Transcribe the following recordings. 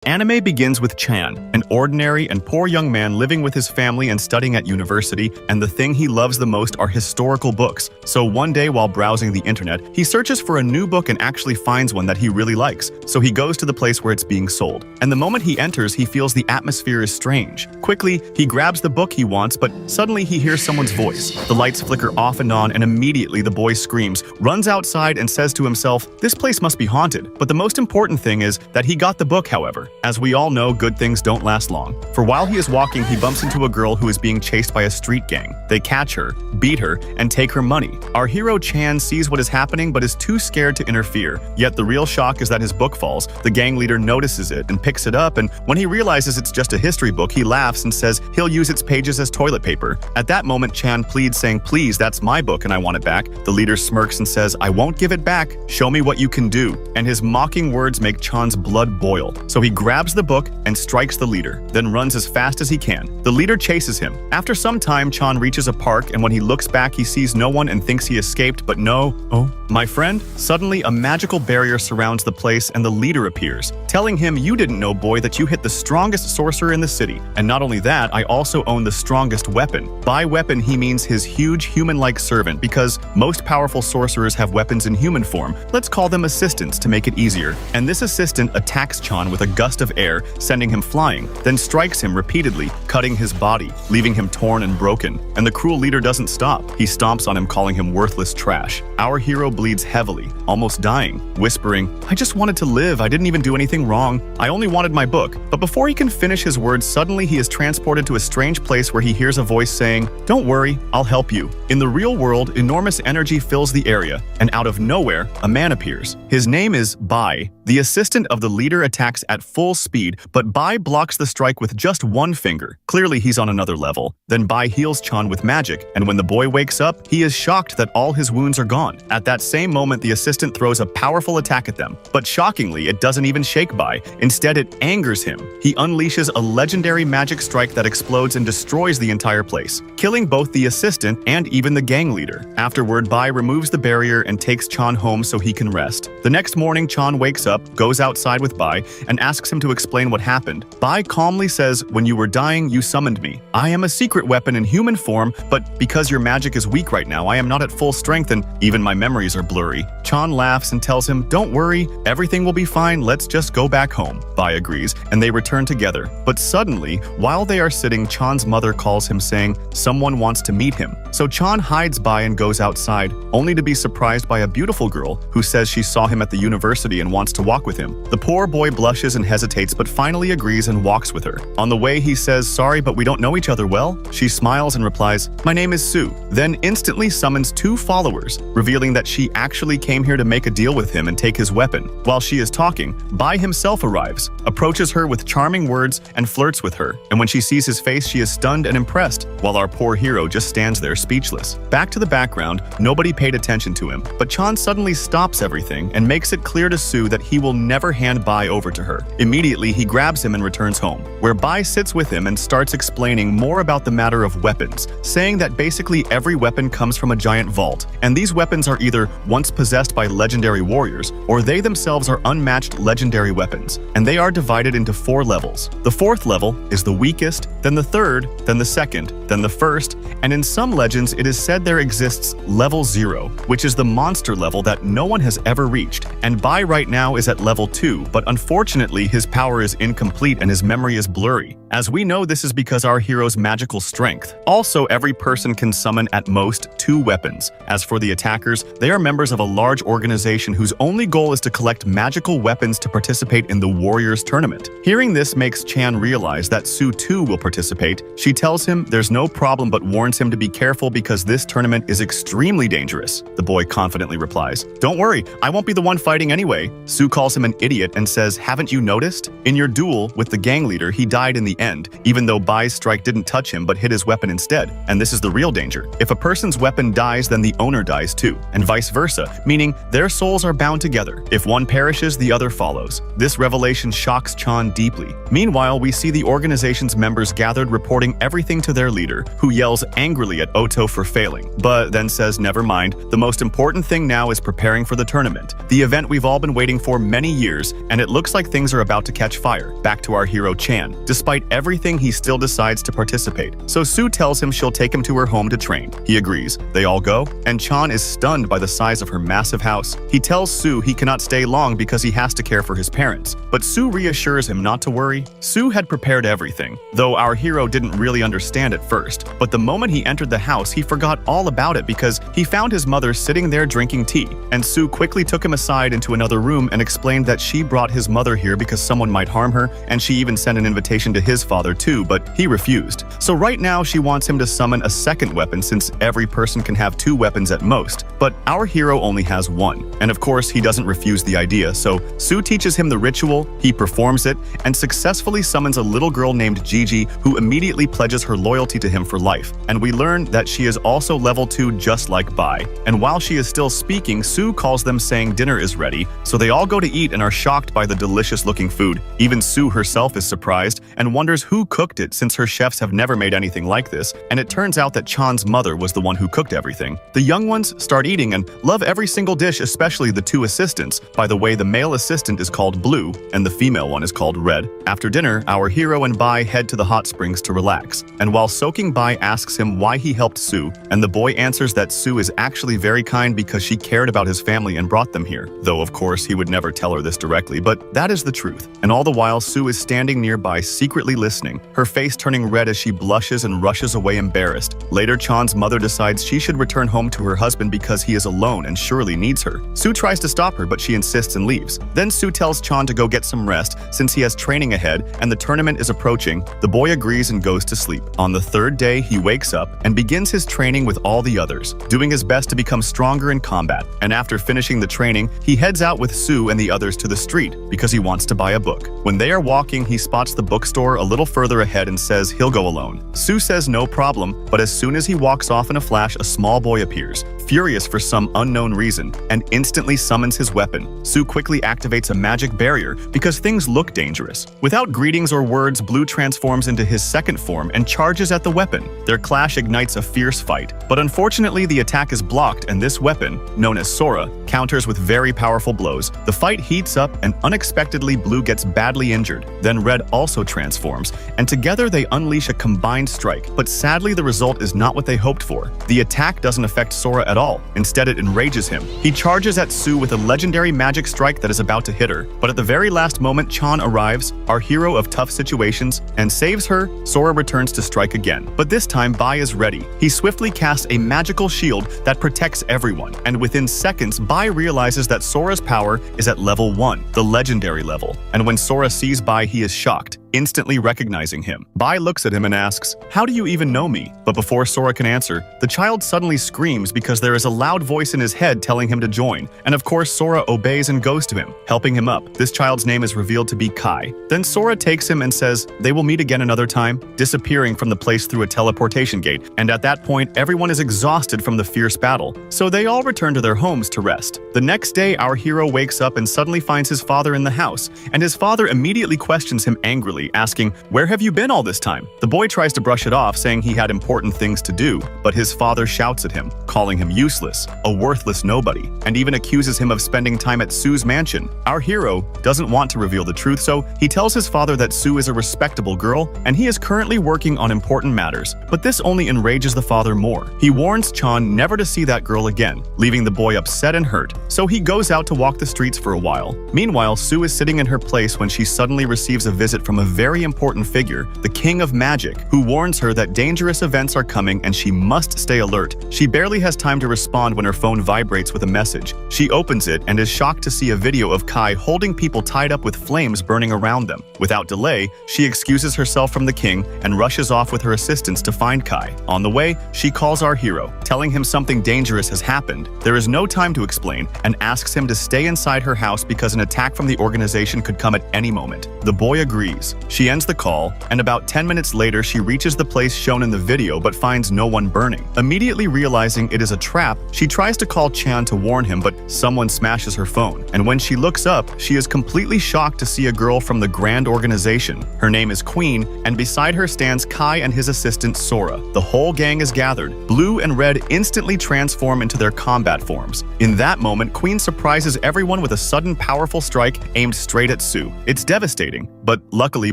Anime begins with Chan, an ordinary and poor young man living with his family and studying at university, and the thing he loves the most are historical books. So one day while browsing the internet, he searches for a new book and actually finds one that he really likes. So he goes to the place where it's being sold. And the moment he enters, he feels the atmosphere is strange. Quickly, he grabs the book he wants, but suddenly he hears someone's voice. The lights flicker off and on, and immediately the boy screams, runs outside, and says to himself, "This place must be haunted." But the most important thing is that he got the book, however. As we all know, good things don't last long. For while he is walking, he bumps into a girl who is being chased by a street gang. They catch her, beat her, and take her money. Our hero Chan sees what is happening but is too scared to interfere. Yet the real shock is that his book falls. The gang leader notices it and picks it up, and when he realizes it's just a history book, he laughs and says he'll use its pages as toilet paper. At that moment, Chan pleads, saying, "Please, that's my book and I want it back." The leader smirks and says, "I won't give it back. Show me what you can do." And his mocking words make Chan's blood boil. So he grabs the book and strikes the leader, then runs as fast as he can. The leader chases him. After some time, Chan reaches a park, and when he looks back, he sees no one and thinks he escaped, but no. Oh, my friend? Suddenly, a magical barrier surrounds the place, and the leader appears, telling him, "You didn't know, boy, that you hit the strongest sorcerer in the city. And not only that, I also own the strongest weapon." By weapon, he means his huge human-like servant, because most powerful sorcerers have weapons in human form. Let's call them assistants to make it easier. And this assistant attacks Chan with a gust of air, sending him flying, then strikes him repeatedly, cutting his body, leaving him torn and broken. And the cruel leader doesn't stop. He stomps on him, calling him worthless trash. Our hero bleeds heavily, almost dying, whispering, "I just wanted to live. I didn't even do anything wrong. I only wanted my book." But before he can finish his words, suddenly he is transported to a strange place where he hears a voice saying, "Don't worry, I'll help you." In the real world, enormous energy fills the area, and out of nowhere, a man appears. His name is Bai. The assistant of the leader attacks at full speed, but Bai blocks the strike with just one finger. Clearly, he's on another level. Then Bai heals Chan with magic, and when the boy wakes up, he is shocked that all his wounds are gone. At that same moment, the assistant throws a powerful attack at them. But shockingly, it doesn't even shake Bai. Instead, it angers him. He unleashes a legendary magic strike that explodes and destroys the entire place, killing both the assistant and even the gang leader. Afterward, Bai removes the barrier and takes Chan home so he can rest. The next morning, Chan wakes up, goes outside with Bai, and asks him to explain what happened. Bai calmly says, "When you were dying, you summoned me. I am a secret weapon in human form, but because your magic is weak right now, I am not at full strength and even my memories are blurry." Chan laughs and tells him, "Don't worry, everything will be fine, let's just go back home." Bai agrees, and they return together. But suddenly, while they are sitting, Chan's mother calls him, saying someone wants to meet him. So Chan hides Bai and goes outside, only to be surprised by a beautiful girl who says she saw him at the university and wants to walk with him. The poor boy blushes and hesitates, but finally agrees and walks with her. On the way, he says, "Sorry, but we don't know each other well." She smiles and replies, "My name is Sue," then instantly summons two followers, revealing that she actually came here to make a deal with him and take his weapon. While she is talking, Bai himself arrives, approaches her with charming words, and flirts with her. And when she sees his face, she is stunned and impressed, while our poor hero just stands there speechless. Back to the background, nobody paid attention to him, but Chan suddenly stops everything and makes it clear to Sue that he will never hand Bai over to her. Immediately, he grabs him and returns home, where Bai sits with him and starts explaining more about the matter of weapons, saying that basically every weapon comes from a giant vault, and these weapons are either once possessed by legendary warriors, or they themselves are unmatched legendary weapons, and they are divided into 4 levels. The 4th level is the weakest, then the 3rd, then the 2nd, then the 1st, and in some legends it is said there exists level 0, which is the monster level that no one has ever reached, and Bai right now is at level 2, but unfortunately his power is incomplete and his memory is blurry. As we know, this is because our hero's magical strength. Also, every person can summon at most 2 weapons. As for the attackers, they are members of a large organization whose only goal is to collect magical weapons to participate in the Warriors Tournament. Hearing this makes Chan realize that Sue too will participate. She tells him there's no problem but warns him to be careful because this tournament is extremely dangerous. The boy confidently replies, "Don't worry, I won't be the one fighting anyway." Sue calls him an idiot and says, "Haven't you noticed? In your duel with the gang leader, he died in the end, even though Bai's strike didn't touch him but hit his weapon instead. And this is the real danger. If a person's weapon dies, then the owner dies too, and vice versa, meaning their souls are bound together. If one perishes, the other follows. This revelation shocks Chan deeply. Meanwhile, we see the organization's members gathered reporting everything to their leader, who yells angrily at Oto for failing, but then says never mind, the most important thing now is preparing for the tournament, the event we've all been waiting for many years, and it looks like things are about to catch fire. Back to our hero Chan. Despite everything, he still decides to participate, so Sue tells him she'll take him to her home to train. He agrees. They all go, and Chan is stunned by the size of her massive house. He tells Sue he cannot stay long because he has to care for his parents, but Sue reassures him not to worry. Sue had prepared everything, though our hero didn't really understand at first, but the moment he entered the house, he forgot all about it because he found his mother sitting there drinking tea, and Sue quickly took him aside into another room and explained that she brought his mother here because someone might harm her, and she even sent an invitation to his father too, but he refused. So right now she wants him to summon a second weapon since every person can have 2 weapons at most, but our hero only has 1. And of course he doesn't refuse the idea, so Sue teaches him the ritual, he performs it, and successfully summons a little girl named Gigi who immediately pledges her loyalty to him for life. And we learn that she is also level 2 just like Bai. And while she is still speaking, Sue calls them saying dinner is ready, so they all go to eat and are shocked by the delicious looking food. Even Sue herself is surprised and wonders who cooked it since her chefs have never made anything like this, and it turns out that Chan's mother was the one who cooked everything. The young ones start eating and love every single dish, especially the 2 assistants. By the way, the male assistant is called Blue and the female one is called Red. After dinner, our hero and Bai head to the hot springs to relax, and while soaking, Bai asks him why he helped Sue, and the boy answers that Sue is actually very kind because she cared about his family and brought them here, though of course he would never tell her this directly, but that is the truth. And all the while, Sue is standing nearby secretly listening, her face turning red as she blushes and rushes away embarrassed. Later, Chan's mother decides she should return home to her husband because he is alone and surely needs her. Sue tries to stop her, but she insists and leaves. Then Sue tells Chan to go get some rest since he has training ahead and the tournament is approaching. The boy agrees and goes to sleep. On the 3rd day, he wakes up and begins his training with all the others, doing his best to become stronger in combat. And after finishing the training, he heads out with Sue and the others to the street because he wants to buy a book. When they are walking, he spots the bookstore a little further ahead and says he'll go alone. Sue says no problem, but as soon as he walks off in a flash, a small boy appears, furious for some unknown reason, and instantly summons his weapon. Sue quickly activates a magic barrier because things look dangerous. Without greetings or words, Blue transforms into his second form and charges at the weapon. Their clash ignites a fierce fight, but unfortunately the attack is blocked and this weapon, known as Sora, counters with very powerful blows. The fight heats up and unexpectedly Blue gets badly injured. Then Red also transforms, and together they unleash a combined strike, but sadly the result is not what they hoped for. The attack doesn't affect Sora at all. Instead, it enrages him. He charges at Sue with a legendary magic strike that is about to hit her, but at the very last moment Chan arrives, our hero of tough situations, and saves her. Sora returns to strike again, but this time Bai is ready. He swiftly casts a magical shield that protects everyone, and within seconds Bai realizes that Sora's power is at level 1, the legendary level, and when Sora sees Bai, he is shocked, instantly recognizing him. Bai looks at him and asks, "How do you even know me?" But before Sora can answer, the child suddenly screams because there is a loud voice in his head telling him to join, and of course Sora obeys and goes to him, helping him up. This child's name is revealed to be Kai. Then Sora takes him and says they will meet again another time, disappearing from the place through a teleportation gate, and at that point everyone is exhausted from the fierce battle, so they all return to their homes to rest. The next day, our hero wakes up and suddenly finds his father in the house, and his father immediately questions him angrily, asking, "Where have you been all this time?" The boy tries to brush it off, saying he had important things to do, but his father shouts at him, calling him useless, a worthless nobody, and even accuses him of spending time at Sue's mansion. Our hero doesn't want to reveal the truth, so he tells his father that Sue is a respectable girl, and he is currently working on important matters, but this only enrages the father more. He warns Chan never to see that girl again, leaving the boy upset and hurt, so he goes out to walk the streets for a while. Meanwhile, Sue is sitting in her place when she suddenly receives a visit from a very important figure, the King of Magic, who warns her that dangerous events are coming and she must stay alert. She barely has time to respond when her phone vibrates with a message. She opens it and is shocked to see a video of Kai holding people tied up with flames burning around them. Without delay, she excuses herself from the king and rushes off with her assistants to find Kai. On the way, she calls our hero, telling him something dangerous has happened. There is no time to explain, and asks him to stay inside her house because an attack from the organization could come at any moment. The boy agrees, She ends the call, and about 10 minutes later she reaches the place shown in the video but finds no one burning. Immediately realizing it is a trap, she tries to call Chan to warn him, but someone smashes her phone. And when she looks up, she is completely shocked to see a girl from the Grand Organization. Her name is Queen, and beside her stands Kai and his assistant Sora. The whole gang is gathered. Blue and Red instantly transform into their combat forms. In that moment, Queen surprises everyone with a sudden powerful strike aimed straight at Sue. It's devastating, but luckily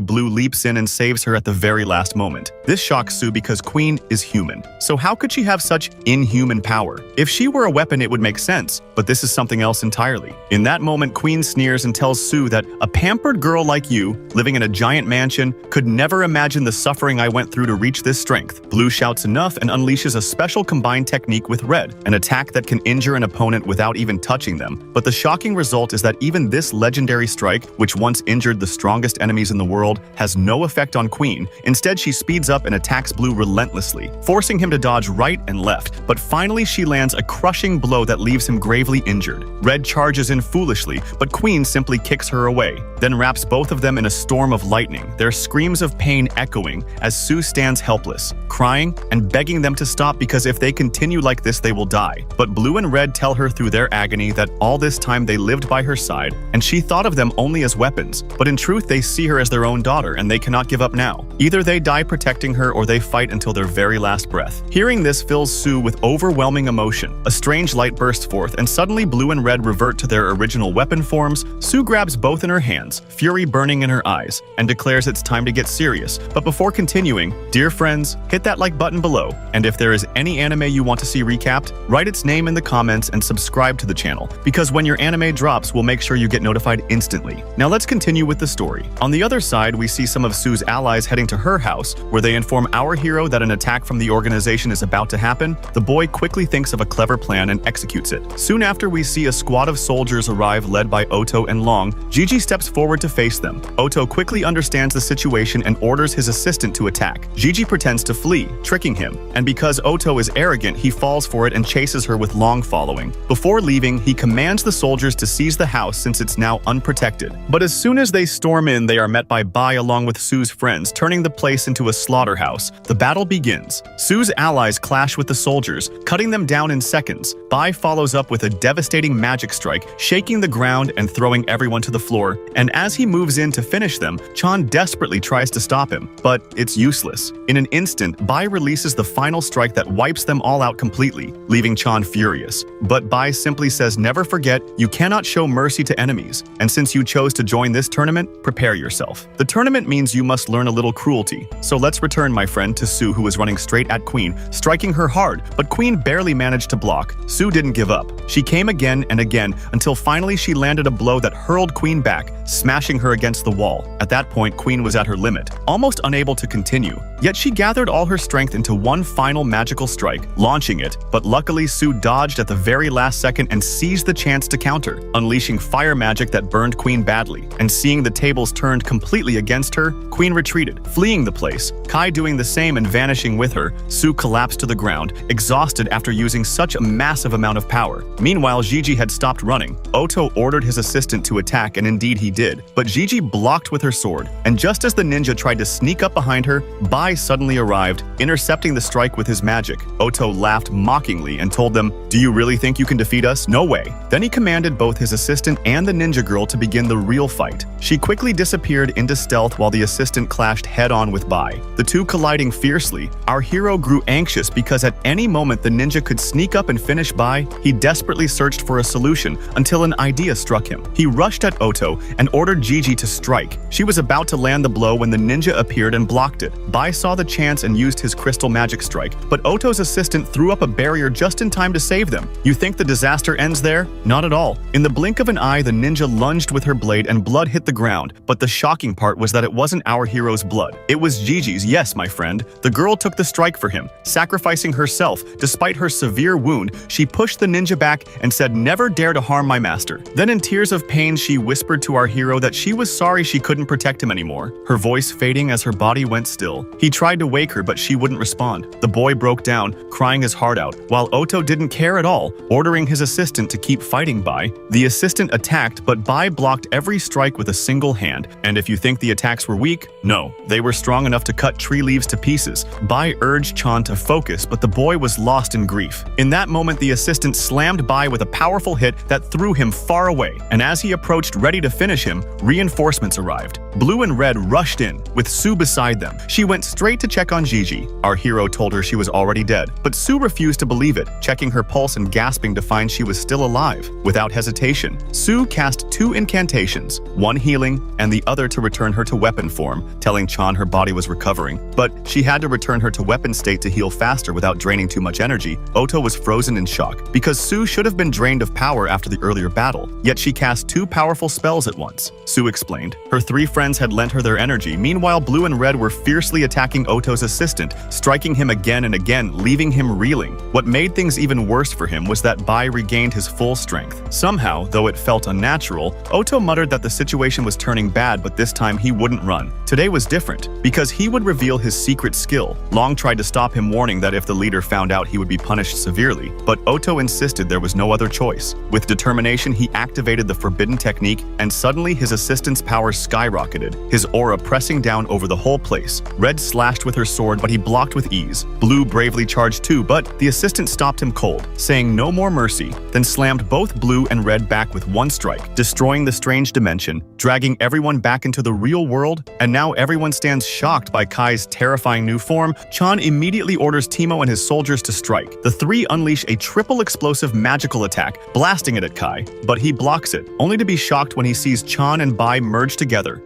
Blue leaps in and saves her at the very last moment. This shocks Sue because Queen is human. So how could she have such inhuman power? If she were a weapon, it would make sense, but this is something else entirely. In that moment, Queen sneers and tells Sue that a pampered girl like you, living in a giant mansion, could never imagine the suffering I went through to reach this strength. Blue shouts enough and unleashes a special combined technique with Red, an attack that can injure an opponent without even touching them. But the shocking result is that even this legendary strike, which once injured the strongest enemies in the world, has no effect on Queen. Instead, she speeds up and attacks Blue relentlessly, forcing him to dodge right and left. But finally, she lands a crushing blow that leaves him gravely injured. Red charges in foolishly, but Queen simply kicks her away, then wraps both of them in a storm of lightning, their screams of pain echoing as Sue stands helpless, crying and begging them to stop because if they continue like this, they will die. But Blue and Red tell her through their agony that all this time they lived by her side, and she thought of them only as weapons, but in truth they see her as their own daughter and they cannot give up now. Either they die protecting her or they fight until their very last breath. Hearing this fills Sue with overwhelming emotion. A strange light bursts forth and suddenly Blue and Red revert to their original weapon forms. Sue grabs both in her hands, fury burning in her eyes, and declares it's time to get serious. But before continuing, dear friends, hit that like button below, and if there is any anime you want to see recapped, write its name in the comments and subscribe to the channel, because when your anime drops, we'll make sure you get notified instantly. Now let's continue with the story. On the other side, we see some of Sue's allies heading to her house, where they inform our hero that an attack from the organization is about to happen. The boy quickly thinks of a clever plan and executes it. Soon after, we see a squad of soldiers arrive led by Otto and Long. Gigi steps forward to face them. Otto quickly understands the situation and orders his assistant to attack. Gigi pretends to flee, tricking him, and because Otto is arrogant, he falls for it and chases her with Long following. Before leaving, he commands the soldiers to seize the house since it's now unprotected. But as soon as they storm in, they are met by Bai along with Sue's friends, turning the place into a slaughterhouse. The battle begins. Sue's allies clash with the soldiers, cutting them down in seconds. Bai follows up with a devastating magic strike, shaking the ground and throwing everyone to the floor. And as he moves in to finish them, Chan desperately tries to stop him, but it's useless. In an instant, Bai releases the final strike that wipes them all out completely, leaving Chan furious. But Bai simply says, never forget, you cannot show mercy to enemies. And since you chose to join this tournament, prepare yourself. The tournament means you must learn a little cruelty. So let's return, my friend, to Sue, who was running straight at Queen, striking her hard, but Queen barely managed to block. Sue didn't give up. She came again and again until finally she landed a blow that hurled Queen back, smashing her against the wall. At that point, Queen was at her limit, almost unable to continue. Yet she gathered all her strength into one final magical strike, launching it, but luckily Sue dodged at the very last second and seized the chance to counter, unleashing fire magic that burned Queen badly. And seeing the tables turned completely against her, Queen retreated, fleeing the place. Kai doing the same and vanishing with her, Sue collapsed to the ground, exhausted after using such a massive amount of power. Meanwhile, Gigi had stopped running. Otto ordered his assistant to attack, and indeed he did, but Gigi blocked with her sword. And just as the ninja tried to sneak up behind her, Bai suddenly arrived, intercepting the strike with his magic. Otto laughed mockingly and told them, "Do you really think you can defeat us? No way." Then he commanded both his assistant and the ninja girl to begin the real fight. She quickly disappeared into stealth while the assistant clashed head-on with Bai. The two colliding fiercely, our hero grew anxious because at any moment the ninja could sneak up and finish Bai. He desperately searched for a solution until an idea struck him. He rushed at Otto and ordered Gigi to strike. She was about to land the blow when the ninja appeared and blocked it. Bai saw the chance and used his crystal magic strike, but Otto's assistant threw up a barrier just in time to save them. You think the disaster ends there? Not at all. In the blink of an eye, the ninja lunged with her blade and blood hit the ground, but the shocking part was that it wasn't our hero's blood. It was Gigi's, yes, my friend. The girl took the strike for him, sacrificing herself. Despite her severe wound, she pushed the ninja back and said, "Never dare to harm my master." Then in tears of pain, she whispered to our hero that she was sorry she couldn't protect him anymore, her voice fading as her body went still. He tried to wake her, but she wouldn't respond. The boy broke down, crying his heart out, while Otto didn't care at all, ordering his assistant to keep fighting Bai. The assistant attacked, but Bai blocked every strike with a single hand. And if you think think the attacks were weak? No, they were strong enough to cut tree leaves to pieces. Bai urged Chan to focus, but the boy was lost in grief. In that moment, the assistant slammed Bai with a powerful hit that threw him far away, and as he approached ready to finish him, reinforcements arrived. Blue and Red rushed in, with Sue beside them. She went straight to check on Gigi. Our hero told her she was already dead, but Sue refused to believe it, checking her pulse and gasping to find she was still alive. Without hesitation, Sue cast 2 incantations, one healing and the other to return her to weapon form, telling Chan her body was recovering. But she had to return her to weapon state to heal faster without draining too much energy. Oto was frozen in shock, because Sue should have been drained of power after the earlier battle, yet she cast 2 powerful spells at once. Sue explained. Her 3 friends had lent her their energy, meanwhile Blue and Red were fiercely attacking Oto's assistant, striking him again and again, leaving him reeling. What made things even worse for him was that Bai regained his full strength. Somehow, though it felt unnatural, Oto muttered that the situation was turning bad, but this time he wouldn't run. Today was different, because he would reveal his secret skill. Long tried to stop him, warning that if the leader found out he would be punished severely, but Oto insisted there was no other choice. With determination, he activated the forbidden technique, and suddenly his assistant's power skyrocketed, his aura pressing down over the whole place. Red slashed with her sword, but he blocked with ease. Blue bravely charged too, but the assistant stopped him cold, saying no more mercy, then slammed both Blue and Red back with one strike, destroying the strange dimension, dragging everyone back into the real world. And now everyone stands shocked by Kai's terrifying new form. Chan immediately orders Timo and his soldiers to strike. The 3 unleash a triple explosive magical attack, blasting it at Kai, but he blocks it, only to be shocked when he sees Chan and Bai merge together.